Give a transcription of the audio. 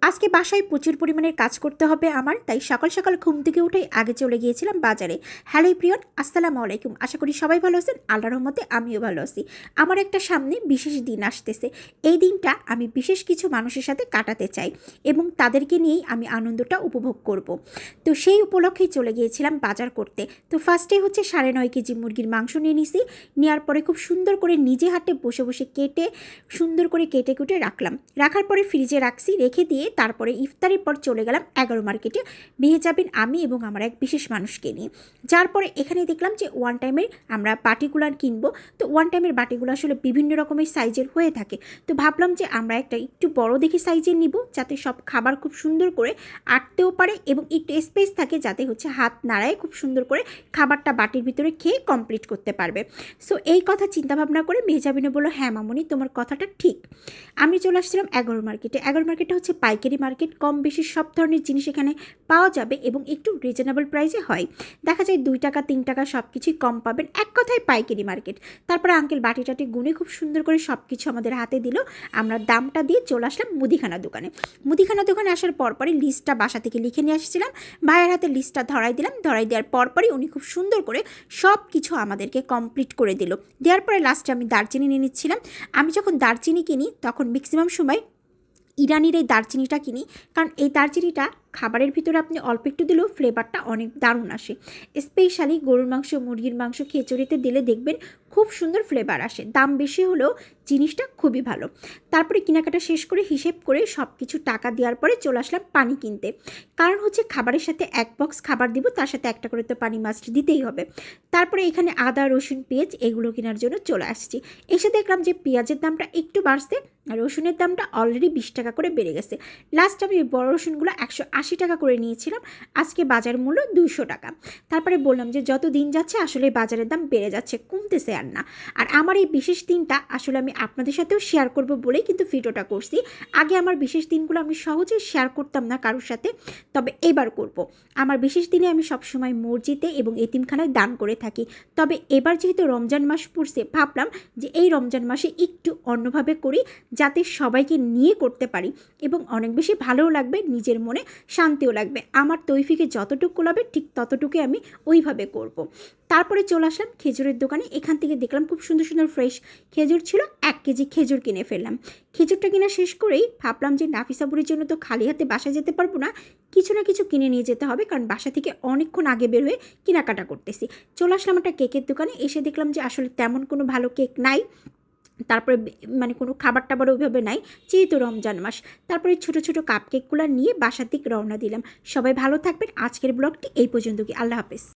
আজকে বাসায় প্রচুর পরিমাণের কাজ করতে হবে আমার, তাই সকাল সকাল ঘুম থেকে উঠেই আগে চলে গিয়েছিলাম বাজারে। হ্যালো প্রিয়ন, আসসালামু আলাইকুম। আশা করি সবাই ভালো আছেন, আল্লাহর রহমতে আমিও ভালো আছি। আমার একটা সামনে বিশেষ দিন আসতেছে। এই দিনটা আমি বিশেষ কিছু মানুষের সাথে কাটাতে চাই এবং তাদেরকে নিয়েই আমি আনন্দটা উপভোগ করব। তো সেই উপলক্ষেই চলে গিয়েছিলাম বাজার করতে। তো ফার্স্টে হচ্ছে 9.5 কেজি মুরগির মাংস নিয়ে নিছি। নেওয়ার পরে খুব সুন্দর করে নিজে হাতে বসে বসে কেটে সুন্দর করে কেটে কুটে রাখার পরে ফ্রিজে রাখছি। রেখে দিয়ে তারপরে ইফতারের পর চলে গেলাম 11 মার্কেটে। নিয়ে যাবেন আমি এবং আমার এক বিশেষ মানুষকে নিয়ে। যার পরে এখানে দেখলাম যে ওয়ান টাইমের আমরা বাটিগুলো কিনবো। তো ওয়ান টাইমের বাটিগুলো আসলে বিভিন্ন রকমের সাইজের হয়ে থাকে। তো ভাবলাম যে আমরা একটা একটু বড় দেখে সাইজের নিব, যাতে সব খাবার খুব সুন্দর করে আটতেও পারে এবং একটু স্পেস থাকে, যাতে হচ্ছে হাত নাড়ায় খুব সুন্দর করে খাবারটা বাটির ভিতরে খেয়ে কমপ্লিট করতে পারবে। সো এই কথা চিন্তাভাবনা করে মেহজাবিনে বললো, হ্যাঁ মামনি, তোমার কথাটা ঠিক। আমি চলে আসছিলাম 11 মার্কেটে। 11 মার্কেটটা হচ্ছে পাইকারি মার্কেট, কম বেশি সব ধরনের জিনিস এখানে পাওয়া যাবে এবং একটু রিজনেবল প্রাইসে হয়। দেখা যায় 2 টাকা 3 টাকা সব কিছুই কম পাবেন, এক কথায় পাইকারি মার্কেট। তারপরে আঙ্কেল বাটি টাটি গুনে খুব সুন্দর করে সব কিছু আমাদের হাতে দিল। আমরা দামটা দিয়ে চলে আসলাম মুদিখানা দোকানে। মুদিখানা দোকানে আসার পরপরই লিস্টটা বাসা থেকে লিখে নিয়ে আসছিলাম। ভাইয়ের হাতে লিস্টটা ধরাই দিলাম। ধরাই দেওয়ার পরপরই উনি খুব সুন্দর করে সব কিছু আমাদেরকে কমপ্লিট করে দিল। দেওয়ার পরে লাস্টে আমি দারচিনি নিয়ে নিচ্ছিলাম। আমি যখন দারচিনি কিনি তখন ম্যাক্সিমাম সময় ইরানির এই দারচিনিটা কিনি, কারণ এই দারচিনিটা খাবারের ভিতরে আপনি অল্প একটু দিলেও ফ্লেভারটা অনেক দারুণ আসে। স্পেশালি গরুর মাংস, মুরগির মাংস, খিচুড়িতে দিলে দেখবেন খুব সুন্দর ফ্লেভার আসে। দাম বেশি হলেও জিনিসটা খুবই ভালো। তারপরে কেনাকাটা শেষ করে হিসেব করে সব কিছু টাকা দেওয়ার পরে চলে আসলাম পানি কিনতে। কারণ হচ্ছে খাবারের সাথে এক বক্স খাবার দিব, তার সাথে একটা করে তো পানি মাস্ট দিতেই হবে। তারপরে এখানে আদা, রসুন, পেঁয়াজ এগুলো কেনার জন্য চলে আসছি। এসে দেখলাম যে পেঁয়াজের দামটা একটু বাড়ছে আর রসুনের দামটা অলরেডি 20 টাকা করে বেড়ে গেছে। লাস্ট আমি বড় রসুনগুলো 180 টাকা করে নিয়েছিলাম, আজকে বাজার মূল্য 200 টাকা। তারপরে বললাম যে যত দিন যাচ্ছে আসলে বাজারের দাম বেড়ে যাচ্ছে, কমতেছে আর না। আর আমার এই বিশেষ দিনটা আসলে আমি আপনাদের সাথেও শেয়ার করব বলেই কিন্তু ভিডিওটা করছি। আগে আমার বিশেষ দিনগুলো আমি সহজেই শেয়ার করতাম না কারোর সাথে, তবে এবার করব। আমার বিশেষ দিনে আমি সবসময় মসজিদে এবং এতিমখানায় দান করে থাকি। তবে এবার যেহেতু রমজান মাস পড়ছে, ভাবলাম যে এই রমজান মাসে একটু অন্যভাবে করি, যাতে সবাইকে নিয়ে করতে পারি এবং অনেক বেশি ভালোও লাগবে, নিজের মনে শান্তিও লাগবে। আমার তৌফিকে যতটুকু লাগবে ঠিক ততটুকুই আমি ওইভাবে করব। তারপরে চলে আসলাম খেজুরের দোকানে। এখান থেকে দেখলাম খুব সুন্দর সুন্দর ফ্রেশ খেজুর ছিল। 1 কেজি খেজুর কিনে ফেললাম। খেজুরটা কিনা শেষ করেই ভাবলাম যে নাফিসা বুড়ির জন্য তো খালি হাতে বাসায় যেতে পারবো না, কিছু না কিছু কিনে নিয়ে যেতে হবে, কারণ বাসা থেকে অনেকক্ষণ আগে বের হয়ে কেনাকাটা করতেছি। চলে আসলাম একটা কেকের দোকানে। এসে দেখলাম যে আসলে তেমন কোনো ভালো কেক নাই। তারপরে মানে কোনো খাবার টাবার ওইভাবে নাই, যেহেতু রমজান মাস। তারপরে ছোট ছোট কাপ কেকগুলো নিয়ে বাসার দিক রওনা দিলাম। সবাই ভালো থাকবেন। আজকের ব্লগটি এই পর্যন্ত। কি, আল্লাহ হাফেজ।